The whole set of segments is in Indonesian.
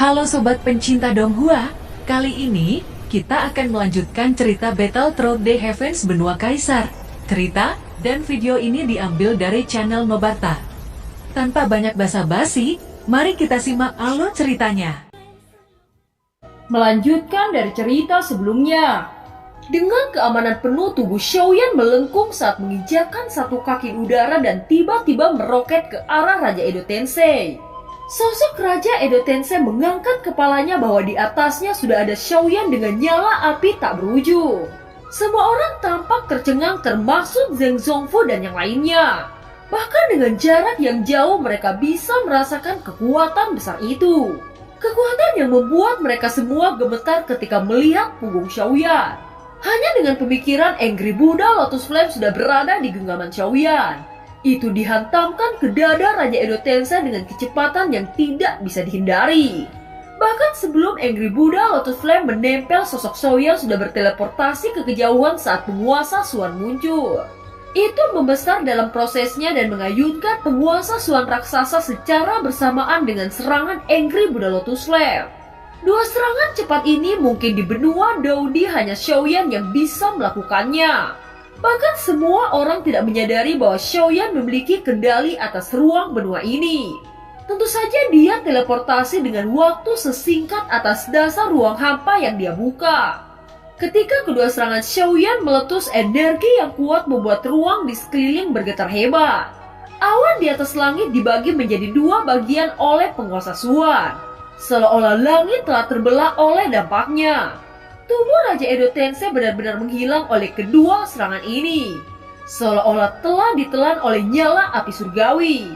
Halo sobat pencinta Donghua, kali ini kita akan melanjutkan cerita Battle Through the Heavens Benua Kaisar. Cerita dan video ini diambil dari channel Nobarta. Tanpa banyak basa-basi, mari kita simak alur ceritanya. Melanjutkan dari cerita sebelumnya. Dengan keamanan penuh, tubuh Xiaoyan melengkung saat menginjakkan satu kaki udara dan tiba-tiba meroket ke arah Raja Edo Tensei. Sosok Raja Edo Tensei mengangkat kepalanya bahwa di atasnya sudah ada Xiaoyan dengan nyala api tak berujung. Semua orang tampak tercengang termasuk Zheng Zongfu dan yang lainnya. Bahkan dengan jarak yang jauh mereka bisa merasakan kekuatan besar itu. Kekuatan yang membuat mereka semua gemetar ketika melihat punggung Xiaoyan. Hanya dengan pemikiran Angry Buddha Lotus Flame sudah berada di genggaman Xiaoyan. Itu dihantamkan ke dada Raja Edo Tensei dengan kecepatan yang tidak bisa dihindari. Bahkan sebelum Angry Buddha Lotus Flame menempel, sosok Xiaoyan sudah berteleportasi ke kejauhan saat penguasa Suan muncul. Itu membesar dalam prosesnya dan mengayunkan penguasa Suan raksasa secara bersamaan dengan serangan Angry Buddha Lotus Flame. Dua serangan cepat ini mungkin di benua Daudi hanya Xiaoyan yang bisa melakukannya. Bahkan semua orang tidak menyadari bahwa Xiaoyan memiliki kendali atas ruang benua ini. Tentu saja dia teleportasi dengan waktu sesingkat atas dasar ruang hampa yang dia buka. Ketika kedua serangan Xiaoyan meletus, energi yang kuat membuat ruang di sekeliling bergetar hebat. Awan di atas langit dibagi menjadi dua bagian oleh penguasa Suan. Seolah-olah langit telah terbelah oleh dampaknya. Tubuh Raja Edo Tensei benar-benar menghilang oleh kedua serangan ini. Seolah-olah telah ditelan oleh nyala api surgawi.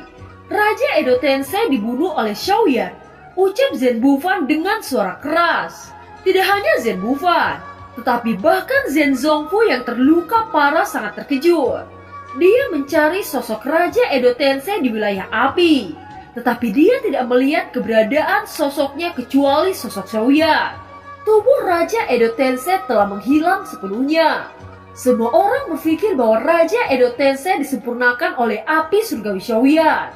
Raja Edo Tensei dibunuh oleh Xiaoyan, ucap Zhen Bufan dengan suara keras. Tidak hanya Zhen Bufan, tetapi bahkan Zhen Zongfu yang terluka parah sangat terkejut. Dia mencari sosok Raja Edo Tensei di wilayah api, tetapi dia tidak melihat keberadaan sosoknya kecuali sosok Xiaoyan. Tubuh Raja Edo Tensei telah menghilang sepenuhnya. Semua orang berpikir bahwa Raja Edo Tensei disempurnakan oleh api surgawi Xiaoyan.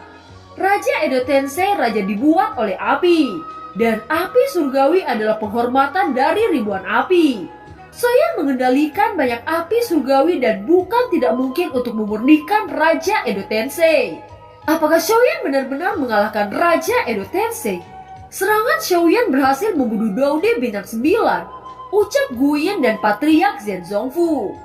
Raja Edo Tensei raja dibuat oleh api, dan api surgawi adalah penghormatan dari ribuan api. Xiaoyan mengendalikan banyak api surgawi dan bukan tidak mungkin untuk memurnikan Raja Edo Tensei. Apakah Xiaoyan benar-benar mengalahkan Raja Edo Tensei? Serangan Xiaoyan berhasil membunuh Daudi bintang 9, ucap Guiyan dan Patriark Zhen Zongfu.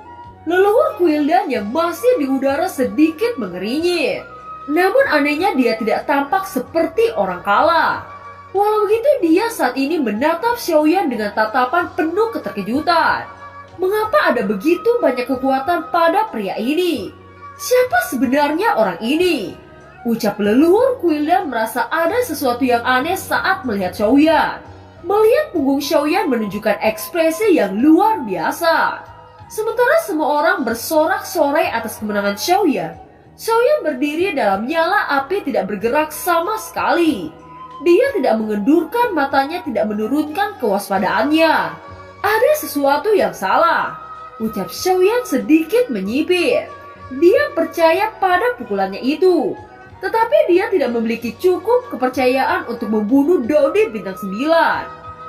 Leluhur Kuildan yang masih di udara sedikit mengerinyit. Namun anehnya dia tidak tampak seperti orang kalah. Walau begitu dia saat ini menatap Xiaoyan dengan tatapan penuh keterkejutan. Mengapa ada begitu banyak kekuatan pada pria ini? Siapa sebenarnya orang ini? Ucap leluhur Kuildan merasa ada sesuatu yang aneh saat melihat Xiaoyan. Melihat punggung Xiaoyan menunjukkan ekspresi yang luar biasa. Sementara semua orang bersorak-sorai atas kemenangan Xiaoyan, Xiaoyan berdiri dalam nyala api tidak bergerak sama sekali. Dia tidak mengendurkan matanya, tidak menurunkan kewaspadaannya. Ada sesuatu yang salah, ucap Xiaoyan sedikit menyipir. Dia percaya pada pukulannya itu. Tetapi dia tidak memiliki cukup kepercayaan untuk membunuh Daudi bintang 9.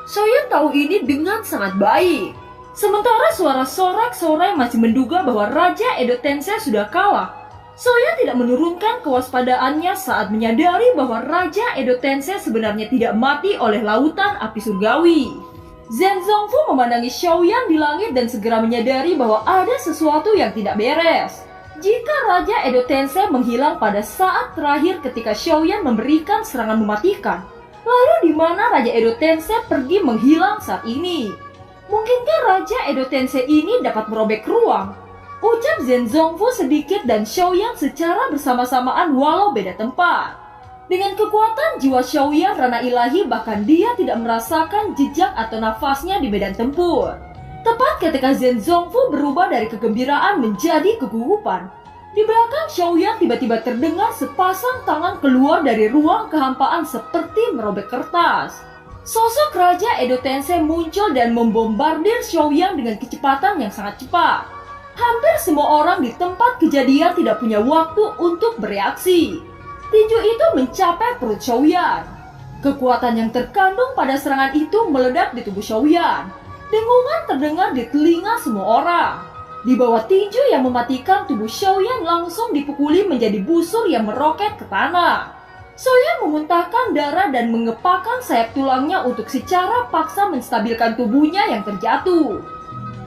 Xiaoyan tahu ini dengan sangat baik. Sementara suara sorak-sorai masih menduga bahwa Raja Edo Tensei sudah kalah. Xiaoyan tidak menurunkan kewaspadaannya saat menyadari bahwa Raja Edo Tensei sebenarnya tidak mati oleh lautan api surgawi. Zhen Zongfu memandangi Xiaoyan di langit dan segera menyadari bahwa ada sesuatu yang tidak beres. Jika Raja Edo Tensei menghilang pada saat terakhir ketika Xiaoyan memberikan serangan mematikan, lalu di mana Raja Edo Tensei pergi menghilang saat ini? Mungkinkah Raja Edo Tensei ini dapat merobek ruang? Ucap Zhen Zongfu sedikit dan Xiaoyan secara bersama-samaan walau beda tempat. Dengan kekuatan jiwa Xiaoyan rana ilahi, bahkan dia tidak merasakan jejak atau nafasnya di medan tempur. Tepat ketika Zhen Zongfu berubah dari kegembiraan menjadi kegugupan, di belakang Xiaoyan tiba-tiba terdengar sepasang tangan keluar dari ruang kehampaan seperti merobek kertas. Sosok Raja Edo Tensei muncul dan membombardir Xiaoyan dengan kecepatan yang sangat cepat. Hampir semua orang di tempat kejadian tidak punya waktu untuk bereaksi. Tinju itu mencapai perut Xiaoyan. Kekuatan yang terkandung pada serangan itu meledak di tubuh Xiaoyan. Dengungan terdengar di telinga semua orang. Di bawah tinju yang mematikan, tubuh Xiaoyan langsung dipukuli menjadi busur yang meroket ke tanah. Xiaoyan memuntahkan darah dan mengepakkan sayap tulangnya untuk secara paksa menstabilkan tubuhnya yang terjatuh.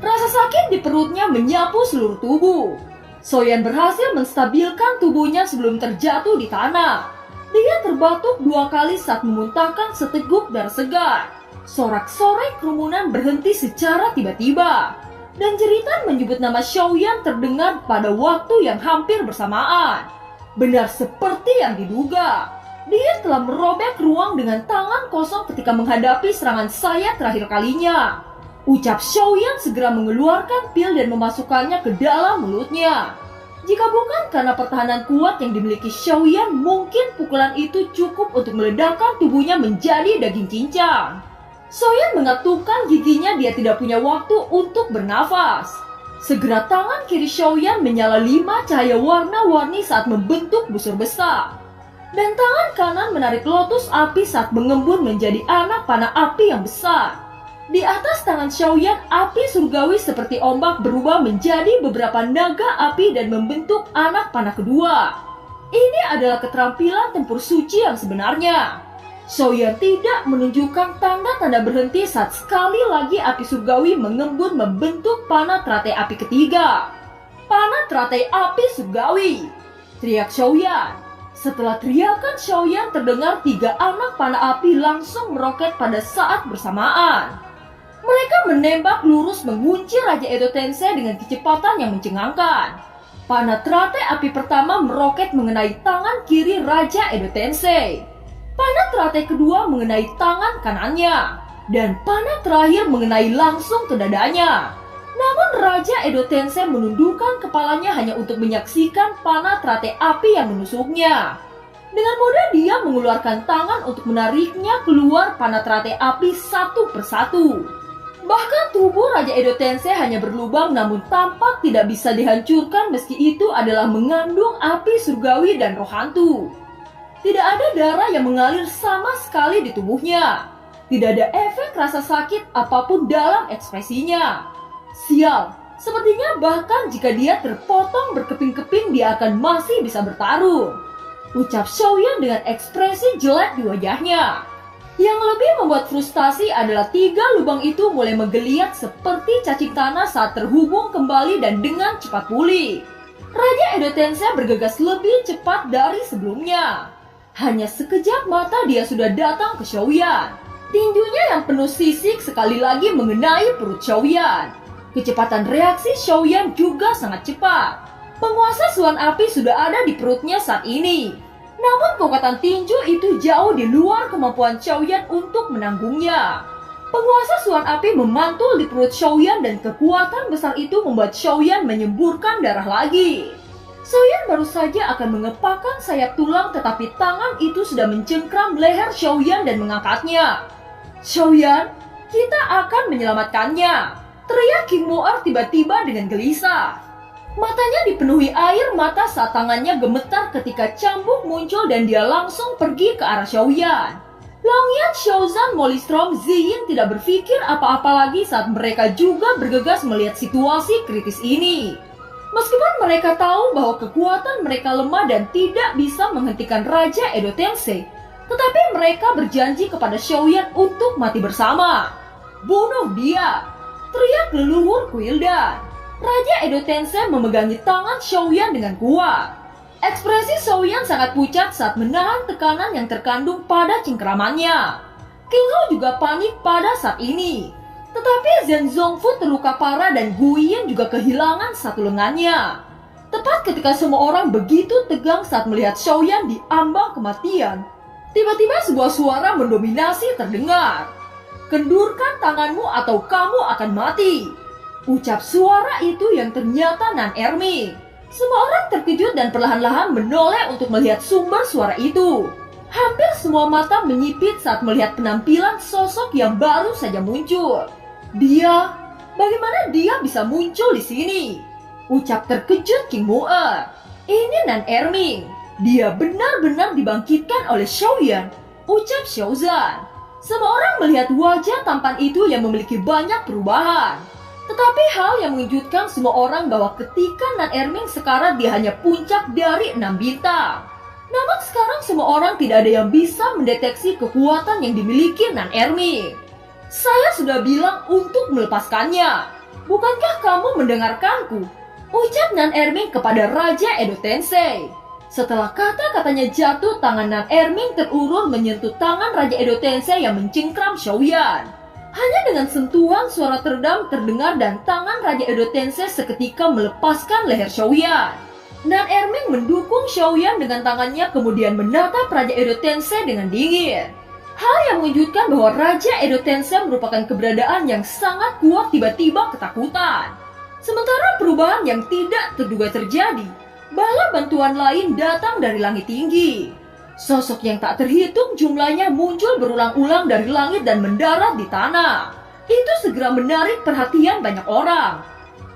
Rasa sakit di perutnya menyapu seluruh tubuh. Xiaoyan berhasil menstabilkan tubuhnya sebelum terjatuh di tanah. Dia terbatuk 2 kali saat memuntahkan seteguk darah segar. Sorak-sorai kerumunan berhenti secara tiba-tiba. Dan jeritan menyebut nama Xiaoyan terdengar pada waktu yang hampir bersamaan. Benar seperti yang diduga. Dia telah merobek ruang dengan tangan kosong ketika menghadapi serangan saya terakhir kalinya. Ucap Xiaoyan segera mengeluarkan pil dan memasukkannya ke dalam mulutnya. Jika bukan karena pertahanan kuat yang dimiliki Xiaoyan, mungkin pukulan itu cukup untuk meledakkan tubuhnya menjadi daging cincang. Xiaoyan mengatupkan giginya, dia tidak punya waktu untuk bernafas. Segera tangan kiri Xiaoyan menyala 5 cahaya warna-warni saat membentuk busur besar. Dan tangan kanan menarik lotus api saat mengembun menjadi anak panah api yang besar. Di atas tangan Xiaoyan, api surgawi seperti ombak berubah menjadi beberapa naga api dan membentuk anak panah kedua. Ini adalah keterampilan tempur suci yang sebenarnya. Xiaoyan tidak menunjukkan tanda-tanda berhenti saat sekali lagi api surgawi mengembun membentuk panah teratai api ketiga. Panah teratai api surgawi! Teriak Xiaoyan. Setelah teriakan Xiaoyan terdengar 3 anak panah api langsung meroket pada saat bersamaan. Mereka menembak lurus mengunci Raja Edo Tensei dengan kecepatan yang mencengangkan. Panah teratai api pertama meroket mengenai tangan kiri Raja Edo Tensei. Panah teratai kedua mengenai tangan kanannya. Dan panah terakhir mengenai langsung ke dadanya. Namun Raja Edo Tensei menundukkan kepalanya hanya untuk menyaksikan panah teratai api yang menusuknya. Dengan mudah dia mengeluarkan tangan untuk menariknya keluar panah teratai api satu persatu. Bahkan tubuh Raja Edo Tensei hanya berlubang namun tampak tidak bisa dihancurkan meski itu adalah mengandung api surgawi dan roh hantu. Tidak ada darah yang mengalir sama sekali di tubuhnya. Tidak ada efek rasa sakit apapun dalam ekspresinya. Sial, sepertinya bahkan jika dia terpotong berkeping-keping dia akan masih bisa bertarung. Ucap Xiaoyan dengan ekspresi jelek di wajahnya. Yang lebih membuat frustasi adalah 3 lubang itu mulai menggeliat seperti cacing tanah saat terhubung kembali dan dengan cepat pulih. Raja Edo Tensei bergegas lebih cepat dari sebelumnya. Hanya sekejap mata dia sudah datang ke Xiaoyan. Tinjunya yang penuh sisik sekali lagi mengenai perut Xiaoyan. Kecepatan reaksi Xiaoyan juga sangat cepat. Penguasa Suan Api sudah ada di perutnya saat ini. Namun kekuatan tinju itu jauh di luar kemampuan Xiaoyan untuk menanggungnya. Penguasa Suan Api memantul di perut Xiaoyan dan kekuatan besar itu membuat Xiaoyan menyemburkan darah lagi. Xiaoyan baru saja akan mengepakkan sayap tulang tetapi tangan itu sudah mencengkram leher Xiaoyan dan mengangkatnya. Xiaoyan, kita akan menyelamatkannya! Teriak King Moer tiba-tiba dengan gelisah. Matanya dipenuhi air mata saat tangannya gemetar ketika cambuk muncul dan dia langsung pergi ke arah Xiaoyan. Longyan, Xiaozan, Mollystrom, Ziyin tidak berpikir apa-apa lagi saat mereka juga bergegas melihat situasi kritis ini. Meskipun mereka tahu bahwa kekuatan mereka lemah dan tidak bisa menghentikan Raja Edo Tensei, tetapi mereka berjanji kepada Xiaoyan untuk mati bersama. Bunuh dia! Teriak leluhur Kuildan. Raja Edo Tensei memegangi tangan Xiaoyan dengan kuat. Ekspresi Xiaoyan sangat pucat saat menahan tekanan yang terkandung pada cengkeramannya. King Hao juga panik pada saat ini. Tetapi Zhen Zongfu terluka parah dan Guiyin juga kehilangan satu lengannya. Tepat ketika semua orang begitu tegang saat melihat Xiaoyan di ambang kematian, tiba-tiba sebuah suara mendominasi terdengar. Kendurkan tanganmu atau kamu akan mati. Ucap suara itu yang ternyata Nan Erming. Semua orang terkejut dan perlahan-lahan menoleh untuk melihat sumber suara itu. Hampir semua mata menyipit saat melihat penampilan sosok yang baru saja muncul. Bagaimana dia bisa muncul di sini? Ucap terkejut King Moer. Ini Nan Erming. Dia benar-benar dibangkitkan oleh Xiaoyan. ucap Xiaozan. Semua orang melihat wajah tampan itu yang memiliki banyak perubahan. Tetapi hal yang mengejutkan semua orang bahwa ketika Nan Erming sekarat dia hanya puncak dari 6 bintang. Namun sekarang semua orang tidak ada yang bisa mendeteksi kekuatan yang dimiliki Nan Erming. Saya sudah bilang untuk melepaskannya. Bukankah kamu mendengarkanku? Ucap Nan Erming kepada Raja Edo Tensei. Setelah kata-katanya jatuh, tangan Nan Erming terulur menyentuh tangan Raja Edo Tensei yang mencengkram Xiaoyan. Hanya dengan sentuhan suara teredam terdengar dan tangan Raja Edo Tensei seketika melepaskan leher Xiaoyan. Nan Erming mendukung Xiaoyan dengan tangannya kemudian menatap Raja Edo Tensei dengan dingin. Hal yang mengejutkan bahwa Raja Edo Tensei merupakan keberadaan yang sangat kuat tiba-tiba ketakutan. Sementara perubahan yang tidak terduga terjadi, bala bantuan lain datang dari langit tinggi. Sosok yang tak terhitung jumlahnya muncul berulang-ulang dari langit dan mendarat di tanah. Itu segera menarik perhatian banyak orang.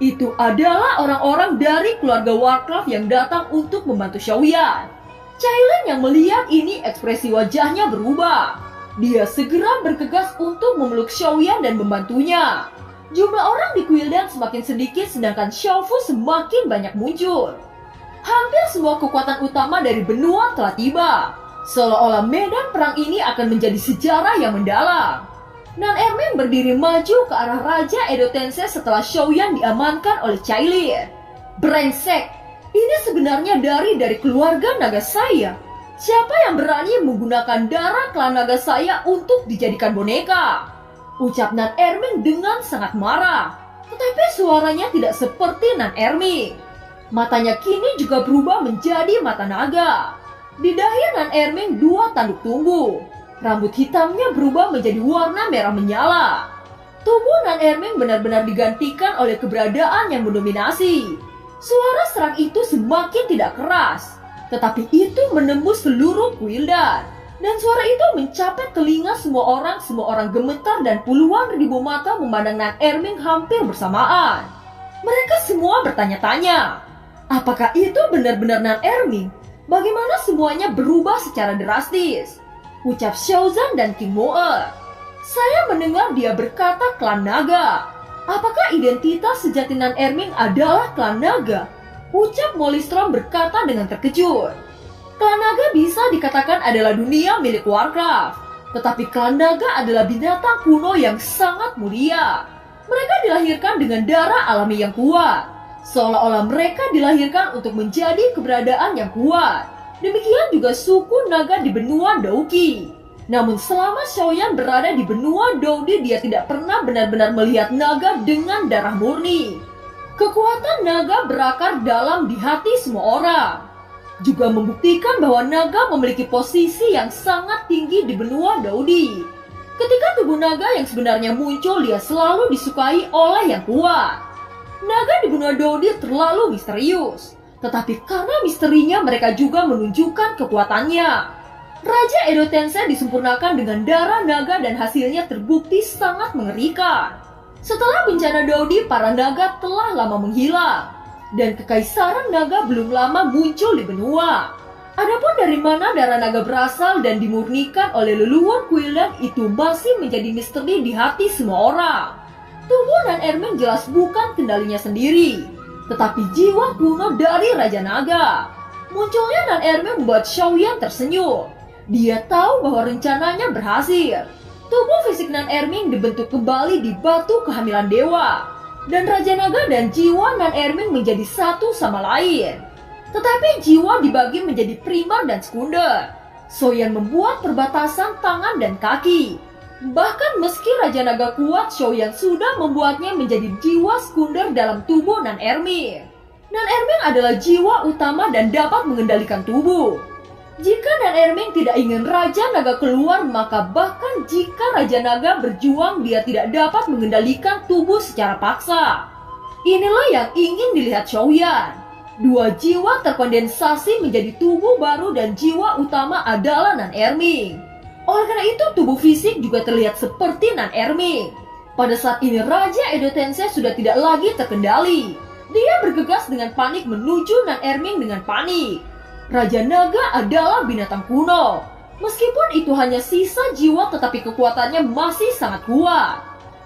Itu adalah orang-orang dari keluarga Warcraft yang datang untuk membantu Xiaoyan. Cailin yang melihat ini ekspresi wajahnya berubah. Dia segera bergegas untuk memeluk Xiaoyan dan membantunya. Jumlah orang di Quildan semakin sedikit sedangkan Xiaofu semakin banyak muncul. Hampir semua kekuatan utama dari benua telah tiba. Seolah-olah medan perang ini akan menjadi sejarah yang mendalam. Nan Erming berdiri maju ke arah Raja Edo Tensei setelah Xiaoyan diamankan oleh Cailin. Brengsek, ini sebenarnya dari keluarga naga saya. Siapa yang berani menggunakan darah klan naga saya untuk dijadikan boneka? Ucap Nan Erming dengan sangat marah. Tetapi suaranya tidak seperti Nan Erming. Matanya kini juga berubah menjadi mata naga. Di dahi Nan Erming 2 tanduk tumbuh. Rambut hitamnya berubah menjadi warna merah menyala. Tubuh Nan Erming benar-benar digantikan oleh keberadaan yang mendominasi. Suara serang itu semakin tidak keras, tetapi itu menembus seluruh Quildan. Dan suara itu mencapai telinga semua orang gemetar dan puluhan ribu mata memandang Nan Erming hampir bersamaan. Mereka semua bertanya-tanya, apakah itu benar-benar Nan Erming? Bagaimana semuanya berubah secara drastis? Ucap Xiaozan dan King Moe. Saya mendengar dia berkata klan naga. Apakah identitas sejati Nan Erming adalah klan naga? Ucap Mollystrom berkata dengan terkejut. Klan naga bisa dikatakan adalah dunia milik Warcraft. Tetapi klan naga adalah binatang kuno yang sangat mulia. Mereka dilahirkan dengan darah alami yang kuat. Seolah-olah mereka dilahirkan untuk menjadi keberadaan yang kuat. Demikian juga suku naga di benua Dauki. Namun selama Xiaoyan berada di benua Daudi, dia tidak pernah benar-benar melihat naga dengan darah murni. Kekuatan naga berakar dalam di hati semua orang. Juga membuktikan bahwa naga memiliki posisi yang sangat tinggi di benua Daudi. Ketika tubuh naga yang sebenarnya muncul, dia selalu disukai oleh yang kuat. Naga di benua Daudi terlalu misterius, tetapi karena misterinya mereka juga menunjukkan kekuatannya. Raja Edo Tensei disempurnakan dengan darah naga dan hasilnya terbukti sangat mengerikan. Setelah bencana Daudi, para naga telah lama menghilang, dan kekaisaran naga belum lama muncul di benua. Adapun dari mana darah naga berasal dan dimurnikan oleh leluhur Quildan itu masih menjadi misteri di hati semua orang. Tubuh Nan Erming jelas bukan kendalinya sendiri, tetapi jiwa kuno dari Raja Naga. Munculnya Nan Erming membuat Xiaoyan tersenyum. Dia tahu bahwa rencananya berhasil. Tubuh fisik Nan Erming dibentuk kembali di batu kehamilan dewa. Dan Raja Naga dan jiwa Nan Erming menjadi satu sama lain. Tetapi jiwa dibagi menjadi primer dan sekunder. Xiaoyan membuat perbatasan tangan dan kaki. Bahkan meski Raja Naga kuat, Xiaoyan sudah membuatnya menjadi jiwa sekunder dalam tubuh Nan Erming. Nan Erming adalah jiwa utama dan dapat mengendalikan tubuh. Jika Nan Erming tidak ingin Raja Naga keluar, maka bahkan jika Raja Naga berjuang, dia tidak dapat mengendalikan tubuh secara paksa. Inilah yang ingin dilihat Xiaoyan. 2 jiwa terkondensasi menjadi tubuh baru dan jiwa utama adalah Nan Erming. Oleh karena itu, tubuh fisik juga terlihat seperti Nan Erming. Pada saat ini, Raja Edo Tensei sudah tidak lagi terkendali. Dia bergegas dengan panik menuju Nan Erming dengan panik. Raja Naga adalah binatang kuno. Meskipun itu hanya sisa jiwa, tetapi kekuatannya masih sangat kuat.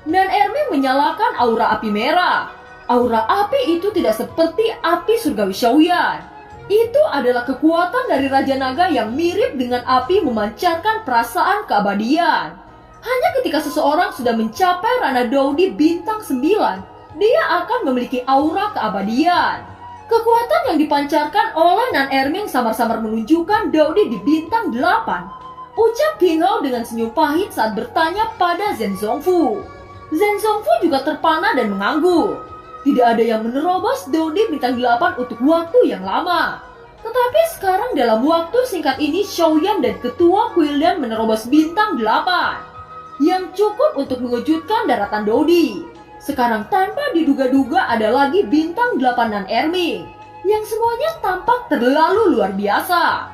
Nan Erming menyalakan aura api merah. Aura api itu tidak seperti api surgawi Xiaoyan. Itu adalah kekuatan dari Raja Naga yang mirip dengan api memancarkan perasaan keabadian. Hanya ketika seseorang sudah mencapai ranah Daudi bintang 9, dia akan memiliki aura keabadian. Kekuatan yang dipancarkan oleh Nan Erming samar-samar menunjukkan Daudi di bintang 8. Ucap King Hao dengan senyum pahit saat bertanya pada Zhen Zongfu. Zhen Zongfu juga terpana dan mengangguk. Tidak ada yang menerobos Daudi bintang 8 untuk waktu yang lama. Tetapi sekarang dalam waktu singkat ini Xiaoyan dan Ketua Guildan menerobos bintang 8. Yang cukup untuk mengejutkan daratan Daudi. Sekarang tanpa diduga-duga ada lagi bintang 8 Nan Erming, yang semuanya tampak terlalu luar biasa.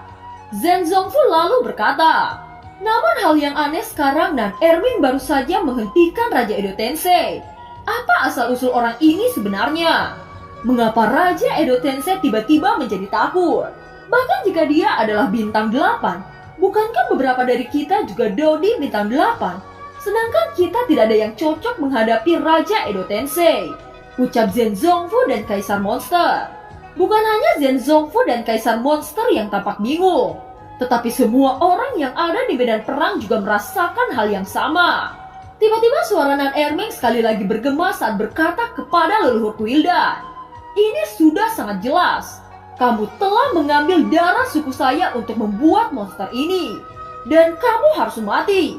Zhen Zongfu lalu berkata, namun hal yang aneh sekarang Nan Erming baru saja menghentikan Raja Edo Tensei. Apa asal-usul orang ini sebenarnya? Mengapa Raja Edo Tensei tiba-tiba menjadi takut? Bahkan jika dia adalah bintang 8, bukankah beberapa dari kita juga Daudi bintang 8? Sedangkan kita tidak ada yang cocok menghadapi Raja Edo Tensei, ucap Zhen Zongfu dan Kaisar Monster. Bukan hanya Zhen Zongfu dan Kaisar Monster yang tampak bingung, tetapi semua orang yang ada di medan perang juga merasakan hal yang sama. Tiba-tiba suara Nan Erming sekali lagi bergema saat berkata kepada leluhur Guildan, ini sudah sangat jelas. Kamu telah mengambil darah suku saya untuk membuat monster ini, dan kamu harus mati,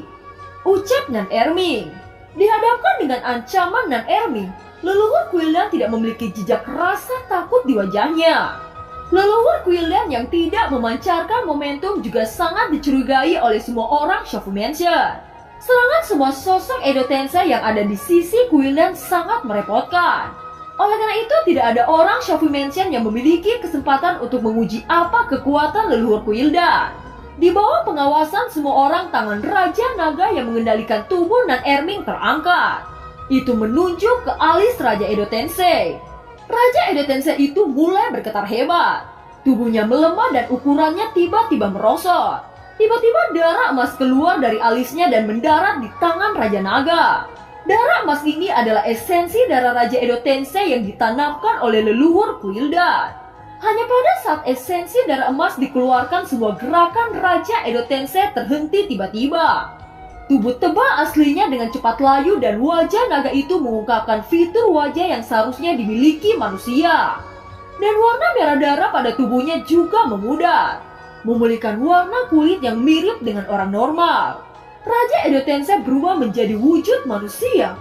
ucap Nan Erming. Dihadapkan dengan ancaman Nan Erming, leluhur Guildan tidak memiliki jejak rasa takut di wajahnya. Leluhur Guildan yang tidak memancarkan momentum juga sangat dicurigai oleh semua orang Shofu Mansion. Serangan semua sosok Edo Tensei yang ada di sisi Guildan sangat merepotkan. Oleh karena itu tidak ada orang Shofu Mansion yang memiliki kesempatan untuk menguji apa kekuatan leluhur Guildan. Di bawah pengawasan semua orang, tangan Raja Naga yang mengendalikan tubuh Nan Erming terangkat. Itu menunjuk ke alis Raja Edo Tensei. Raja Edo Tensei itu mulai bergetar hebat. Tubuhnya melemah dan ukurannya tiba-tiba merosot. Tiba-tiba darah emas keluar dari alisnya dan mendarat di tangan Raja Naga. Darah emas ini adalah esensi darah Raja Edo Tensei yang ditanamkan oleh leluhur Guildan. Hanya pada saat esensi darah emas dikeluarkan, semua gerakan Raja Edo Tensei terhenti tiba-tiba. Tubuh tebal aslinya dengan cepat layu dan wajah naga itu mengungkapkan fitur wajah yang seharusnya dimiliki manusia. Dan warna merah darah pada tubuhnya juga memudar, memulihkan warna kulit yang mirip dengan orang normal. Raja Edo Tensei berubah menjadi wujud manusia.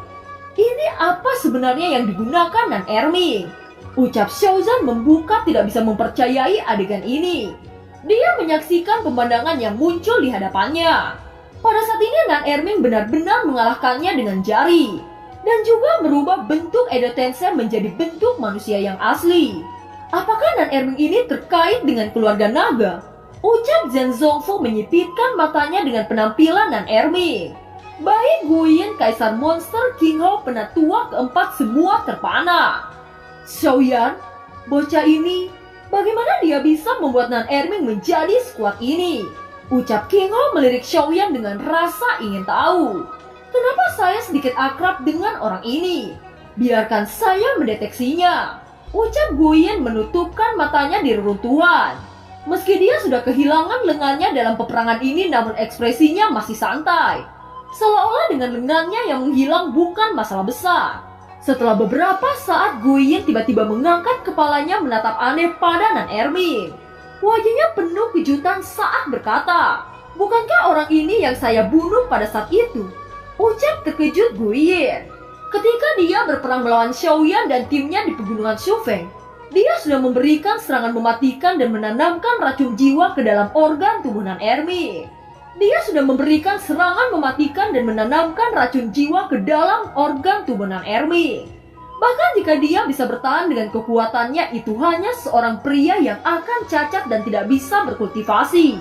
Ini apa sebenarnya yang digunakan Nan Erming? Ucap Xiaozan membuka tidak bisa mempercayai adegan ini. Dia menyaksikan pemandangan yang muncul di hadapannya. Pada saat ini Nan Erming benar-benar mengalahkannya dengan jari. Dan juga merubah bentuk Edo Tensei menjadi bentuk manusia yang asli. Apakah Nan Erming ini terkait dengan keluarga naga? Ucap Zhen Zongfu menyipitkan matanya dengan penampilan Nan Erming. Baik Guyin, Kaisar Monster, King Hao, penatua keempat semua terpana. Xiaoyan, bocah ini, bagaimana dia bisa membuat Nan Erming menjadi sekuat ini? Ucap King Hao melirik Xiaoyan dengan rasa ingin tahu. Kenapa saya sedikit akrab dengan orang ini? Biarkan saya mendeteksinya. Ucap Guyin menutupkan matanya di reruntuhan. Meski dia sudah kehilangan lengannya dalam peperangan ini, namun ekspresinya masih santai. Seolah-olah dengan lengannya yang menghilang bukan masalah besar. Setelah beberapa saat, Guyin tiba-tiba mengangkat kepalanya menatap aneh pada Nan Erming. Wajahnya penuh kejutan saat berkata, bukankah orang ini yang saya bunuh pada saat itu? Ucap terkejut Guyin. Ketika dia berperang melawan Xiaoyan dan timnya di pegunungan Shufeng, dia sudah memberikan serangan mematikan dan menanamkan racun jiwa ke dalam organ tubuh Nan Erming. Dia sudah memberikan serangan mematikan dan menanamkan racun jiwa ke dalam organ tubuh Nan Erming. Bahkan jika dia bisa bertahan dengan kekuatannya, itu hanya seorang pria yang akan cacat dan tidak bisa berkultivasi.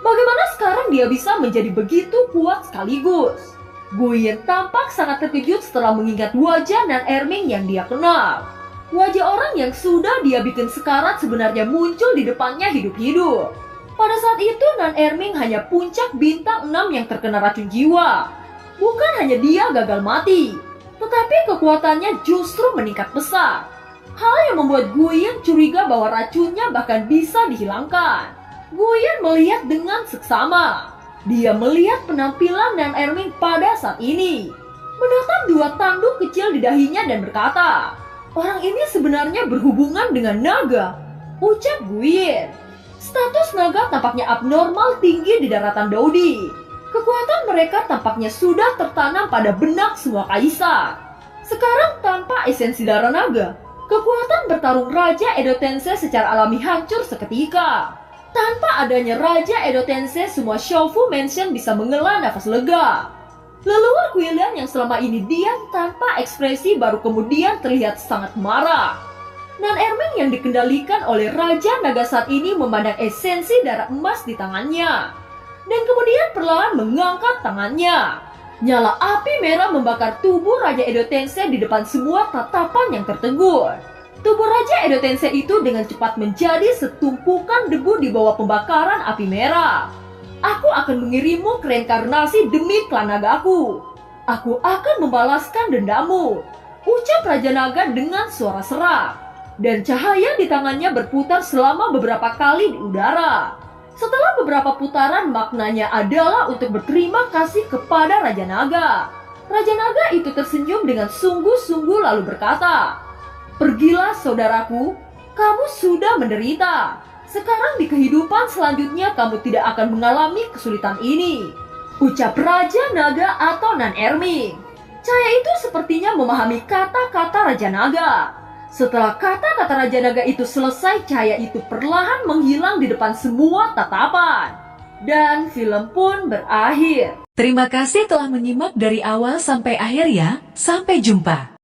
Bagaimana sekarang dia bisa menjadi begitu kuat sekaligus? Guyin tampak sangat terkejut setelah mengingat wajah Nan Erming yang dia kenal. Wajah orang yang sudah dia bikin sekarat sebenarnya muncul di depannya hidup-hidup. Pada saat itu Nan Erming hanya puncak bintang 6 yang terkena racun jiwa. Bukan hanya dia gagal mati, tetapi kekuatannya justru meningkat pesat. Hal yang membuat Guyen curiga bahwa racunnya bahkan bisa dihilangkan. Guyen melihat dengan seksama. Dia melihat penampilan Nan Erming pada saat ini. Menatap 2 tanduk kecil di dahinya dan berkata, "Orang ini sebenarnya berhubungan dengan naga," ucap Guyen. Status naga tampaknya abnormal tinggi di daratan Dodi. Kekuatan mereka tampaknya sudah tertanam pada benak semua kaisar. Sekarang tanpa esensi darah naga, kekuatan bertarung Raja Edo Tensei secara alami hancur seketika. Tanpa adanya Raja Edo Tensei, semua Shofu Mansion bisa menghela nafas lega. Leluhur Guilin yang selama ini diam tanpa ekspresi baru kemudian terlihat sangat marah. Nan Erming yang dikendalikan oleh Raja Naga saat ini memandang esensi darah emas di tangannya. Dan kemudian perlahan mengangkat tangannya. Nyala api merah membakar tubuh Raja Edo Tensei di depan semua tatapan yang tertegun. Tubuh Raja Edo Tensei itu dengan cepat menjadi setumpukan debu di bawah pembakaran api merah. "Aku akan mengirimmu ke reinkarnasi demi klan nagaku. Aku akan membalaskan dendamu," ucap Raja Naga dengan suara serak. Dan cahaya di tangannya berputar selama beberapa kali di udara. Setelah beberapa putaran, maknanya adalah untuk berterima kasih kepada Raja Naga. Raja Naga itu tersenyum dengan sungguh-sungguh lalu berkata, "Pergilah saudaraku, kamu sudah menderita. Sekarang di kehidupan selanjutnya kamu tidak akan mengalami kesulitan ini," ucap Raja Naga atau Nan Erming. Cahaya itu sepertinya memahami kata-kata Raja Naga. Setelah kata-kata Raja Naga itu selesai, cahaya itu perlahan menghilang di depan semua tatapan. Dan film pun berakhir. Terima kasih telah menyimak dari awal sampai akhir ya. Sampai jumpa.